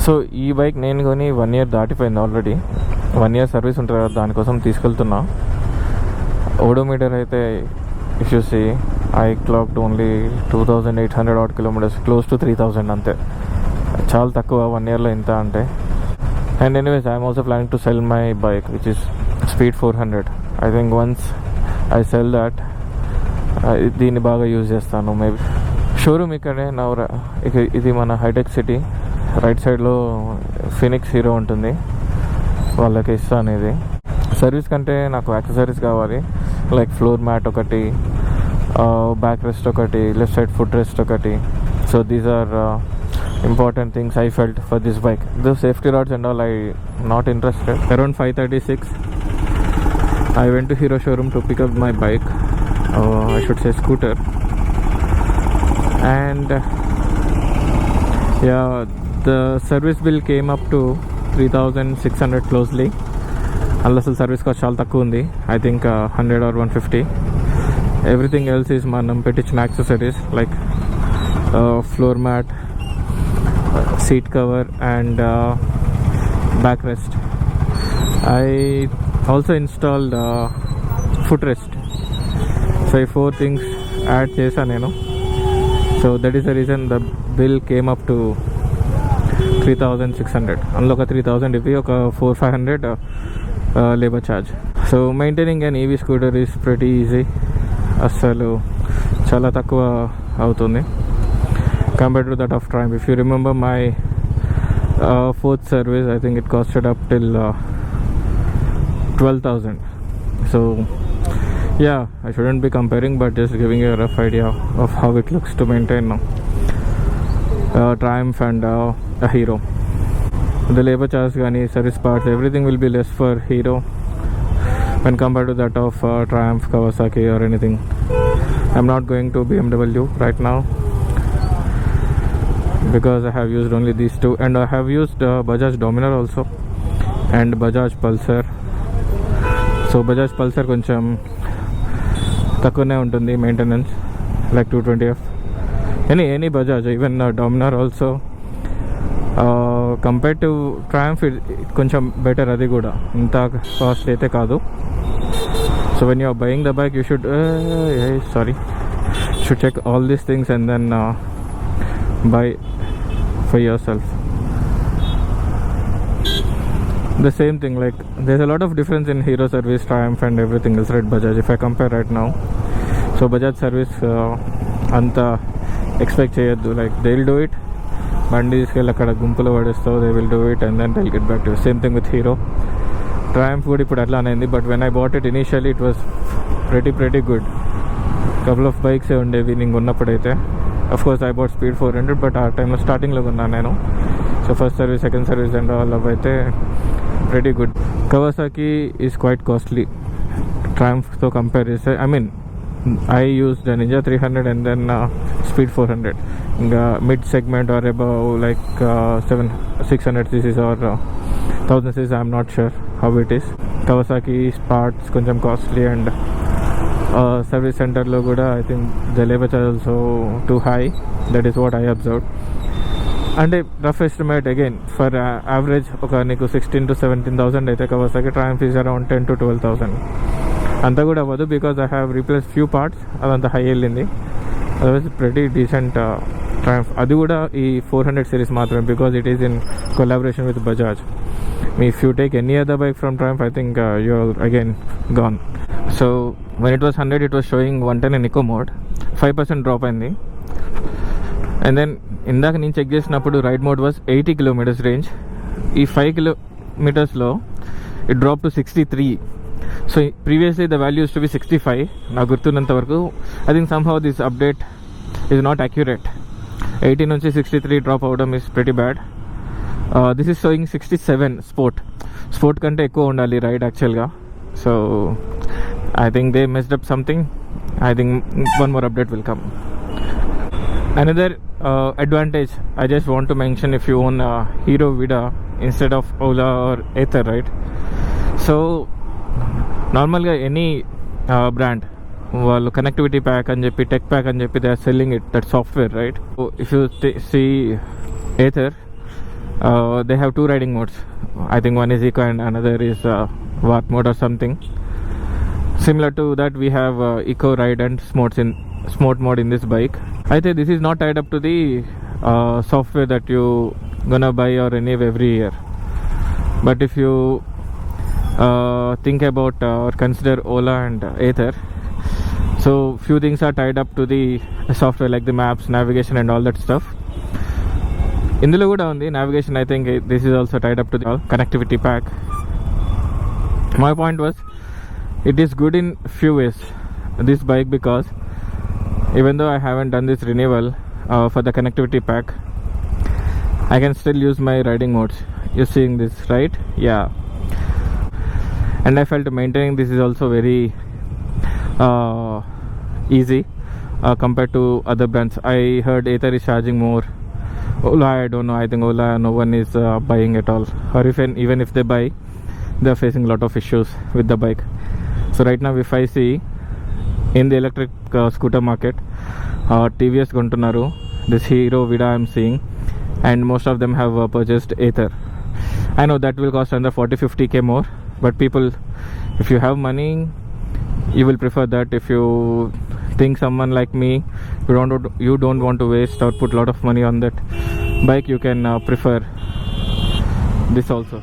So ఈ bike నేను కొని 1 year దాటిపోయింది ఆల్రెడీ. 1 year సర్వీస్ ఉంటుంది కదా, దానికోసం తీసుకెళ్తున్నా. ఓడోమీటర్ అయితే if you see I clocked only 2800 odd kilometers, close to 3000 అంతే. చాలా తక్కువ 1 yearలో ఇంత అంటే. And anyways I'm also planning to sell my bike which is speed 400. I think once I sell that దీన్ని బాగా యూజ్ చేస్తాను. మేబీ షోరూమ్ ఇక్కడే నవరా, ఇది మన హైటెక్ సిటీ రైట్ సైడ్లో ఫినిక్స్ హీరో ఉంటుంది, వాళ్ళకి ఇస్తాను ఇది. సర్వీస్ కంటే నాకు యాక్సెసరీస్ కావాలి, లైక్ ఫ్లోర్ మ్యాట్ ఒకటి, బ్యాక్ రెస్ట్ ఒకటి, లెఫ్ట్ సైడ్ ఫుట్ రెస్ట్ ఒకటి. So these are important things I felt for this bike. The safety rods and all, I not interested. Around 5:36 I went to Hero showroom to pick up my bike, I should say scooter, and yeah, the service bill came up to 3600 closely. Allasal service cost chaala takku undi, I think 100 or 150. Everything else is manam pettichina accessories like floor mat, seat cover and backrest. I also installed footrest. So 4 things add chesa nenu. So that is the reason the bill came up to 3600. Anlo oka 3000 ivi, oka 400-500 labor charge. So maintaining an EV scooter is pretty easy. Asalu chala takkuva avutundi compared to that of Triumph. If you remember my 4th service, I think it costed up till 12,000. So yeah, I shouldn't be comparing, but just giving you a rough idea of how it looks to maintain now. Triumph and a Hero. The labor charge gani, service parts, everything will be less for Hero when compared to that of Triumph, Kawasaki or anything. I'm not going to BMW right now because I have used only these two, and I have used Bajaj Dominar also and Bajaj Pulsar. So Bajaj Pulsar koncham takkune untundi maintenance, like 220F. Any Bajaj, even Dominar also compared to Triumph it koncham better, adi kuda inta cost aithe kaadu. So when you are buying the bike, you should should check all these things and then buy for yourself. The same thing, like there's a lot of difference in Hero service, Triumph and everything else, right? Bajaj, if I compare right now, so Bajaj service anta expect cheyaddu, like they'll do it, bandi iskelli akkada gumpalo vadestavu, they will do it and then they'll get back to you. Same thing with Hero. Triumph kuda ippudu atlane indi, but when I bought it initially it was pretty good. Couple of bikes e undevi ningu unnappudaithe. Of course I bought speed 400, but ఆ టైంలో స్టార్టింగ్లో ఉన్నా నేను. So first service, second service and all అవైతే pretty good. Kawasaki is quite costly Triumph to compare చేస్తే. I mean I used the Ninja 300 and then speed 400. Mid segment or above like 600cc or 1000cc, I'm not sure how it is. Kawasaki parts కొంచెం costly, and service సెంటర్లో కూడా I think the labour charge also too high. That is what I observed. అంటే rough estimate again for average ఒక నీకు 16,000 to 17,000 అయితే Kawasaki. Triumph is around 10,000 to 12,000. అంతా కూడా అవ్వదు because I have replace few parts, అదంతా హై వెళ్ళింది. Otherwise pretty decent Triumph. అది కూడా ఈ 400 సిరీస్ మాత్రమే, because it is in collaboration with Bajaj. If you take any other bike from Triumph, I think you're again gone. So when it was 100, it was showing 110 in eco mode, 5% drop అయింది. And then ఇందాక నేను check చేసినప్పుడు ride mode was 80 kilometers range. ఈ 5 kilometersలో it drop to 63. So previously the value use to be 65 నాకు గుర్తున్నంత వరకు. I think somehow this update is not accurate. 80 నుంచి 63 డ్రాప్ అవ్వడం is pretty bad. This is showing 67 sport కంటే ఎక్కువ ఉండాలి రైడ్ యాక్చువల్గా. So I think they messed up something. I think one more update will come. Another advantage I just want to mention, if you own Hero Vida instead of Ola or Ather, right? So normally any brand వాళ్ళు connectivity pack అని చెప్పి, tech pack అని చెప్పి they are selling it, that software, right? So if you see Ather, They have two riding modes. I think one is eco and another is watt mode or something. Similar to that, we have eco ride and smart mode in this bike. I think this is not tied up to the software that you gonna buy or renew every year. But if you think about or consider Ola and Ather, so few things are tied up to the software, like the maps, navigation and all that stuff. Indulo kuda undi navigation. I think this is also tied up to the connectivity pack. My point was, it is good in few ways, this bike, because even though I haven't done this renewal for the connectivity pack, I can still use my riding modes. You're seeing this, right? Yeah. And I felt maintaining this is also very easy compared to other brands. I heard Ather is charging more. Ola, I don't know. I think Ola, no one is buying at all, or even if they buy, they're facing a lot of issues with the bike. So right now, if I see in the electric scooter market, TVS Gontunaru, this Hero Vida I'm seeing, and most of them have purchased Ather. I know that will cost under 40-50k more, but people, if you have money, you will prefer that. If you think someone like me, you don't want to waste or put a lot of money on that bike, you can prefer this also.